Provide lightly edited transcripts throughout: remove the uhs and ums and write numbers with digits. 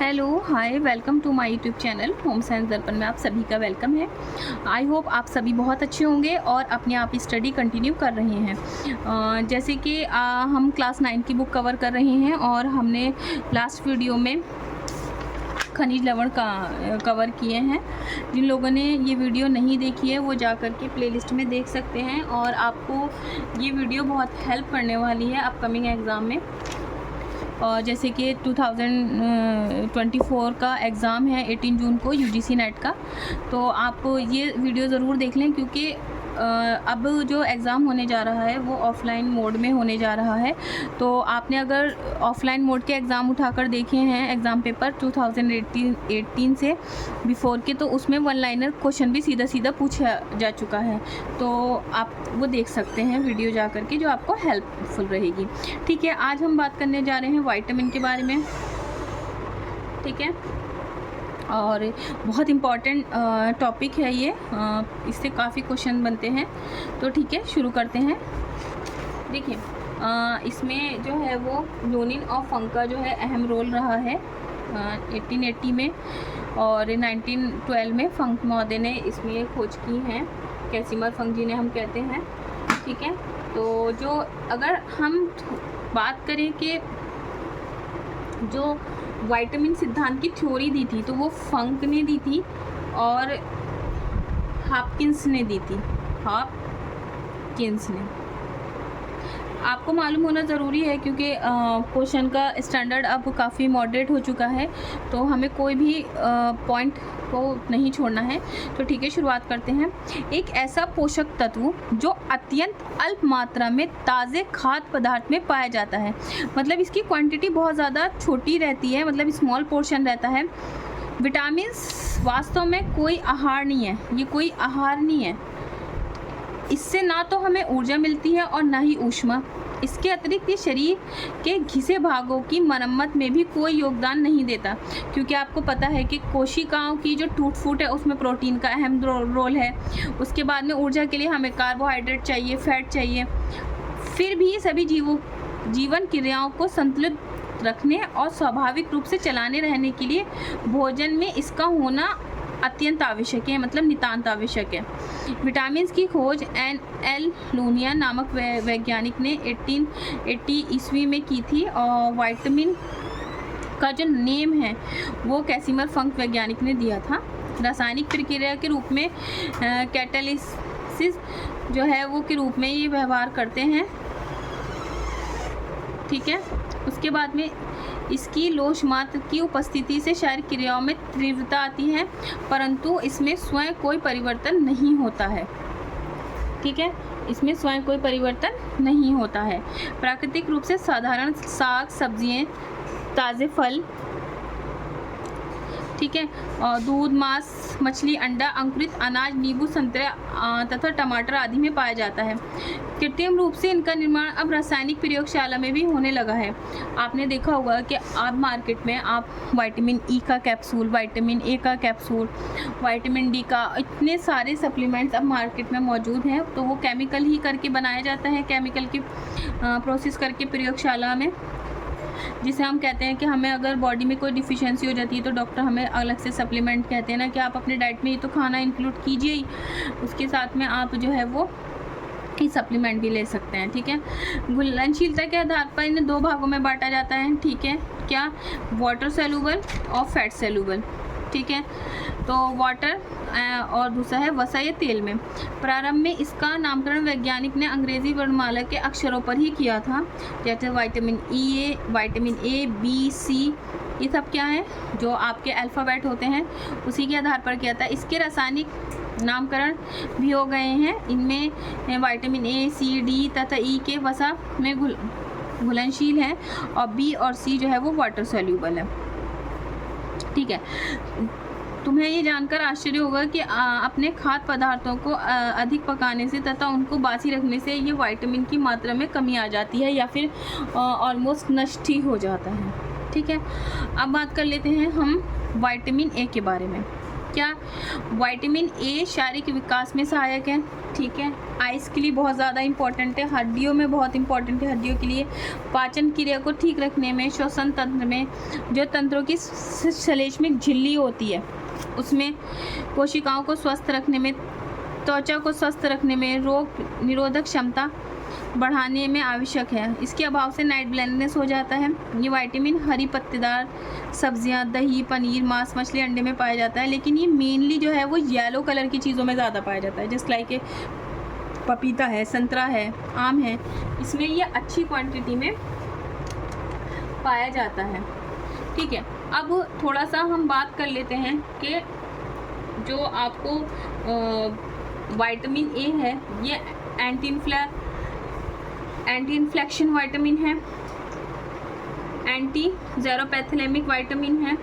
Hello hi welcome to my YouTube channel home science Darpan में आप सभी का वेलकम है। आई होप आप सभी बहुत अच्छे होंगे और अपने आप स्टडी कंटिन्यू कर रहे हैं। जैसे कि हम क्लास 9 की बुक कवर कर रहे हैं और हमने लास्ट वीडियो में खनिज लवण का कवर किए हैं। जिन लोगों ने ये वीडियो नहीं देखी है वो जा कर के प्लेलिस्ट में देख सकते हैं और आपको ये वीडियो बहुत हेल्प करने वाली है अपकमिंग एग्ज़ाम में। और जैसे कि 2024 का एग्ज़ाम है 18 जून को यूजीसी नेट का, तो आप ये वीडियो ज़रूर देख लें क्योंकि अब जो एग्ज़ाम होने जा रहा है वो ऑफ़लाइन मोड में होने जा रहा है। तो आपने अगर ऑफ़लाइन मोड के एग्ज़ाम उठाकर देखे हैं एग्ज़ाम पेपर 2018 से बिफ़ोर के, तो उसमें वन लाइनर क्वेश्चन भी सीधा सीधा पूछा जा चुका है। तो आप वो देख सकते हैं वीडियो जा कर के, जो आपको हेल्पफुल रहेगी। ठीक है, आज हम बात करने जा रहे हैं विटामिन के बारे में। ठीक है, और बहुत इम्पॉर्टेंट टॉपिक है ये, इससे काफ़ी क्वेश्चन बनते हैं। तो ठीक है, शुरू करते हैं। देखिए, इसमें जो है वो लूनिन और फंक का जो है अहम रोल रहा है 1880 में, और 1912 में फंक महोदय ने इसमें खोज की है। कैसिमर फंक जिन्हें हम कहते हैं। ठीक है, तो जो अगर हम बात करें कि जो विटामिन सिद्धांत की थ्योरी दी थी तो वो फंक ने दी थी और हॉपकिंस ने दी थी। हॉपकिंस ने, आपको मालूम होना ज़रूरी है क्योंकि क्वेश्चन का स्टैंडर्ड अब काफ़ी मॉडरेट हो चुका है, तो हमें कोई भी पॉइंट को नहीं छोड़ना है। तो ठीक है, शुरुआत करते हैं। एक ऐसा पोषक तत्व जो अत्यंत अल्प मात्रा में ताज़े खाद्य पदार्थ में पाया जाता है, मतलब इसकी क्वांटिटी बहुत ज़्यादा छोटी रहती है, मतलब स्मॉल पोर्शन रहता है। विटामिन वास्तव में कोई आहार नहीं है, ये कोई आहार नहीं है। इससे ना तो हमें ऊर्जा मिलती है और ना ही ऊष्मा। इसके अतिरिक्त ये शरीर के घिसे भागों की मरम्मत में भी कोई योगदान नहीं देता, क्योंकि आपको पता है कि कोशिकाओं की जो टूट फूट है उसमें प्रोटीन का अहम रोल है। उसके बाद में ऊर्जा के लिए हमें कार्बोहाइड्रेट चाहिए, फैट चाहिए। फिर भी सभी जीवन क्रियाओं को संतुलित रखने और स्वाभाविक रूप से चलाने रहने के लिए भोजन में इसका होना अत्यंत आवश्यक है, मतलब नितांत आवश्यक है। विटामिन की खोज एन.एल. लूनिया नामक वैज्ञानिक ने 1880 ईस्वी में की थी, और विटामिन का जो नेम है वो कैसिमर फंक वैज्ञानिक ने दिया था। रासायनिक प्रक्रिया के रूप में कैटालिसिस जो है वो के रूप में ये व्यवहार करते हैं। ठीक है, उसके बाद में इसकी लोश मात्र की उपस्थिति से शारीरिक क्रियाओं में तीव्रता आती है, परंतु इसमें स्वयं कोई परिवर्तन नहीं होता है। ठीक है, इसमें स्वयं कोई परिवर्तन नहीं होता है। प्राकृतिक रूप से साधारण साग सब्जियां, ताज़े फल, ठीक है, और दूध, मांस, मछली, अंडा, अंकुरित अनाज, नींबू, संतरे तथा टमाटर आदि में पाया जाता है। कृत्रिम रूप से इनका निर्माण अब रासायनिक प्रयोगशाला में भी होने लगा है। आपने देखा होगा कि आप मार्केट में आप विटामिन ई का कैप्सूल, विटामिन ए का कैप्सूल, विटामिन डी का, इतने सारे सप्लीमेंट्स अब मार्केट में मौजूद हैं। तो वो केमिकल ही करके बनाया जाता है, केमिकल की प्रोसेस करके प्रयोगशाला में, जिसे हम कहते हैं कि हमें अगर बॉडी में कोई डिफिशियंसी हो जाती है तो डॉक्टर हमें अलग से सप्लीमेंट कहते हैं ना कि आप अपने डाइट में ये तो खाना इंक्लूड कीजिए ही, उसके साथ में आप जो है वो ही सप्लीमेंट भी ले सकते हैं। ठीक है, घुलनशीलता के आधार पर इन्हें दो भागों में बांटा जाता है। ठीक है, क्या? वाटर सेलुबल और फैट सेलुबल। ठीक है, तो वाटर और दूसरा है वसा या तेल में। प्रारंभ में इसका नामकरण वैज्ञानिक ने अंग्रेजी वर्णमाला के अक्षरों पर ही किया था, जैसे vitamin E, vitamin A, B, C, ये सब क्या है जो आपके अल्फ़ाबेट होते हैं उसी के आधार पर किया था। इसके रासायनिक नामकरण भी हो गए हैं। इनमें विटामिन ए, सी, डी तथा ई के वसा में घुलनशील है, और बी और सी जो है वो वाटर सॉल्यूबल है। ठीक है, तुम्हें ये जानकर आश्चर्य होगा कि अपने खाद्य पदार्थों को अधिक पकाने से तथा उनको बासी रखने से ये विटामिन की मात्रा में कमी आ जाती है या फिर ऑलमोस्ट नष्ट ही हो जाता है। ठीक है, अब बात कर लेते हैं हम विटामिन ए के बारे में। क्या विटामिन ए शारीरिक विकास में सहायक है, ठीक है। आइस के लिए बहुत ज़्यादा इम्पॉर्टेंट है, हड्डियों में बहुत इम्पॉर्टेंट है, हड्डियों के लिए, पाचन क्रिया को ठीक रखने में, श्वसन तंत्र में, जो तंत्रों की श्लेष्मिक झिल्ली होती है उसमें, कोशिकाओं को स्वस्थ रखने में, त्वचा को स्वस्थ रखने में, रोग निरोधक क्षमता बढ़ाने में आवश्यक है। इसके अभाव से नाइट ब्लाइंडनेस हो जाता है। ये विटामिन हरी पत्तेदार सब्जियां, दही, पनीर, मांस, मछली, अंडे में पाया जाता है, लेकिन ये मेनली जो है वो येलो कलर की चीज़ों में ज़्यादा पाया जाता है, जस्ट लाइक पपीता है, संतरा है, आम है, इसमें ये अच्छी क्वांटिटी में पाया जाता है, ठीक है। अब थोड़ा सा हम बात कर लेते हैं कि जो आपको विटामिन ए है, ये एंटी इन्फ्लेक्शन विटामिन है, एंटी ज़ेरोपैथेलेमिक विटामिन है,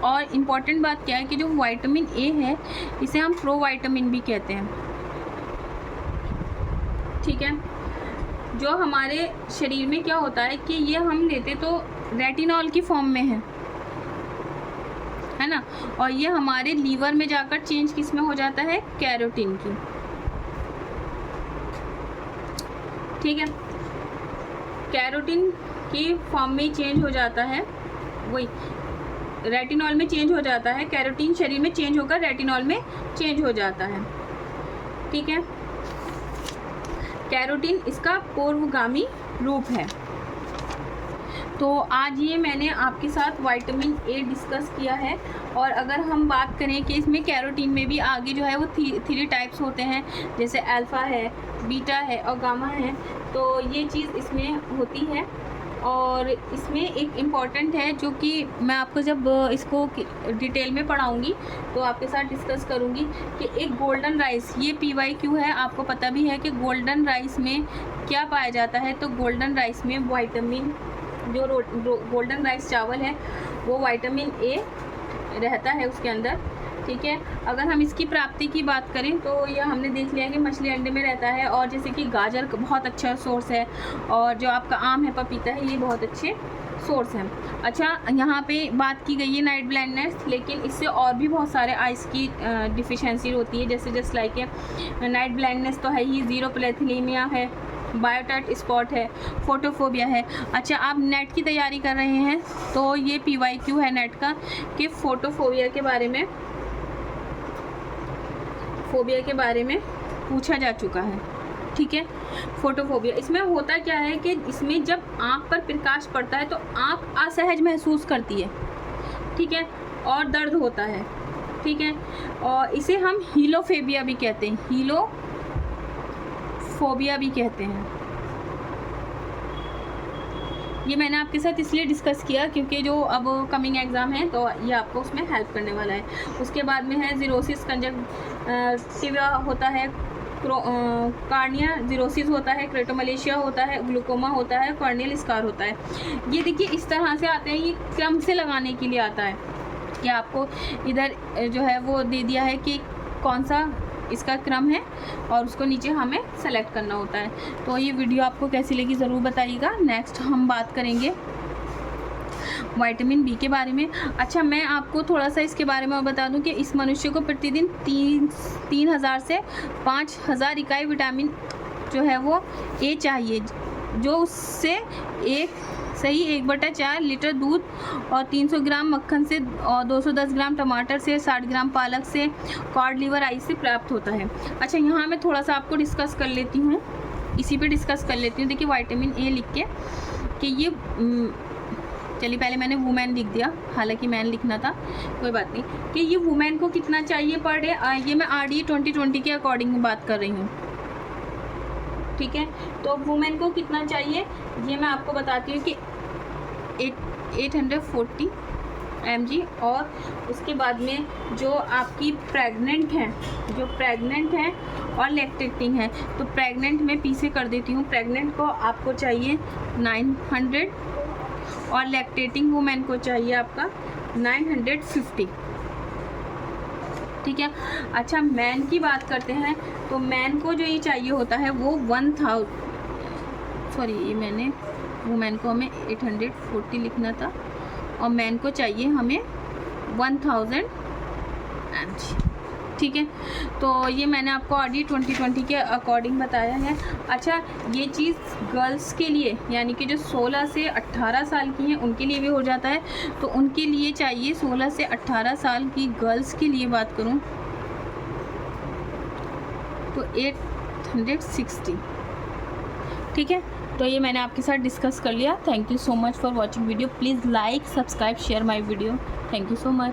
और इम्पॉर्टेंट बात क्या है कि जो विटामिन ए है इसे हम प्रोविटामिन भी कहते हैं, ठीक है। जो हमारे शरीर में क्या होता है कि ये हम लेते तो रेटिनॉल की फॉर्म में है ना, और ये हमारे लीवर में जाकर चेंज किस में हो जाता है, कैरोटीन की, ठीक है। कैरोटीन की फॉर्म में चेंज हो जाता है, वही रेटिनॉल में चेंज हो जाता है, कैरोटीन शरीर में चेंज होकर रेटिनॉल में चेंज हो जाता है, ठीक है। कैरोटीन इसका पूर्वगामी रूप है। तो आज ये मैंने आपके साथ विटामिन ए डिस्कस किया है, और अगर हम बात करें कि इसमें कैरोटीन में भी आगे जो है वो 3 टाइप्स होते हैं, जैसे अल्फ़ा है, बीटा है और गामा है, तो ये चीज़ इसमें होती है। और इसमें एक इम्पॉर्टेंट है जो कि मैं आपको जब इसको डिटेल में पढ़ाऊँगी तो आपके साथ डिस्कस करूँगी कि एक गोल्डन राइस, ये PYQ है, आपको पता भी है कि गोल्डन राइस में क्या पाया जाता है। तो गोल्डन राइस में विटामिन, जो गोल्डन राइस चावल है वो विटामिन ए रहता है उसके अंदर, ठीक है। अगर हम इसकी प्राप्ति की बात करें तो यह हमने देख लिया कि मछली, अंडे में रहता है, और जैसे कि गाजर बहुत अच्छा सोर्स है, और जो आपका आम है, पपीता है, ये बहुत अच्छे सोर्स हैं। अच्छा, यहाँ पे बात की गई है नाइट ब्लाइंडनेस, लेकिन इससे और भी बहुत सारे आइस की डिफिशेंसी होती है, जैसे जस्ट लाइक नाइट ब्लाइंडनेस तो है ही, ज़ीरोप्लेथिलीमिया है, बायोटाइट स्पॉट है, फोटोफोबिया है। अच्छा, आप नेट की तैयारी कर रहे हैं तो ये PYQ है नेट का कि फोटोफोबिया के बारे में पूछा जा चुका है, ठीक है। फोटोफोबिया, इसमें होता क्या है कि इसमें जब आँख पर प्रकाश पड़ता है तो आँख असहज महसूस करती है, ठीक है, और दर्द होता है, ठीक है। और इसे हम हीलोफोबिया भी कहते हैं, हीलोफोबिया भी कहते हैं। ये मैंने आपके साथ इसलिए डिस्कस किया क्योंकि जो अब कमिंग एग्ज़ाम है तो ये आपको उसमें हेल्प करने वाला है। उसके बाद में है ज़ीरोसिस कंजक्टिवा होता है, कार्निया ज़ीरोसिस होता है, क्रेटोमलेशिया होता है, ग्लूकोमा होता है, कॉर्नियल स्कार होता है। ये देखिए इस तरह से आते हैं, ये क्रम से लगाने के लिए आता है कि आपको इधर जो है वो दे दिया है कि कौन सा इसका क्रम है और उसको नीचे हमें सेलेक्ट करना होता है। तो ये वीडियो आपको कैसी लगी ज़रूर बताइएगा। नेक्स्ट हम बात करेंगे विटामिन बी के बारे में। अच्छा, मैं आपको थोड़ा सा इसके बारे में बता दूं कि इस मनुष्य को प्रतिदिन 3000 से 5000 इकाई विटामिन जो है वो ए चाहिए, जो उससे सही 1/4 लीटर दूध और 300 ग्राम मक्खन से और 210 ग्राम टमाटर से, 60 ग्राम पालक से, कॉड लिवर आई से प्राप्त होता है। अच्छा, यहाँ मैं थोड़ा सा आपको डिस्कस कर लेती हूँ, इसी पे डिस्कस कर लेती हूँ। देखिए विटामिन ए लिख के कि ये चलिए पहले मैंने वुमेन लिख दिया, हालांकि मैन लिखना था, कोई बात नहीं, कि ये वुमेन को कितना चाहिए पर डे। ये मैं RDE 2020 के अकॉर्डिंग बात कर रही हूँ, ठीक है। तो वुमेन को कितना चाहिए ये मैं आपको बताती हूँ कि 840 mg। और उसके बाद में जो आपकी प्रेग्नेंट हैं और लैक्टेटिंग है, तो प्रेग्नेंट में पीछे कर देती हूँ, प्रेग्नेंट को आपको चाहिए 900 और लैक्टेटिंग वुमेन को चाहिए आपका 950, ठीक है। अच्छा, मैन की बात करते हैं तो मैन को जो ये चाहिए होता है वो 1000, सॉरी ये मैंने वुमेन को हमें 840 लिखना था और मैन को चाहिए हमें 1000 एंड ठीक है। तो ये मैंने आपको ऑडी 2020 के अकॉर्डिंग बताया है। अच्छा, ये चीज़ गर्ल्स के लिए यानी कि जो 16 से 18 साल की हैं उनके लिए भी हो जाता है। तो उनके लिए चाहिए 16 से 18 साल की गर्ल्स के लिए बात करूं तो 860, ठीक है। तो ये मैंने आपके साथ डिस्कस कर लिया। Thank you so much for watching video. Please like, subscribe, share my video. Thank you so much.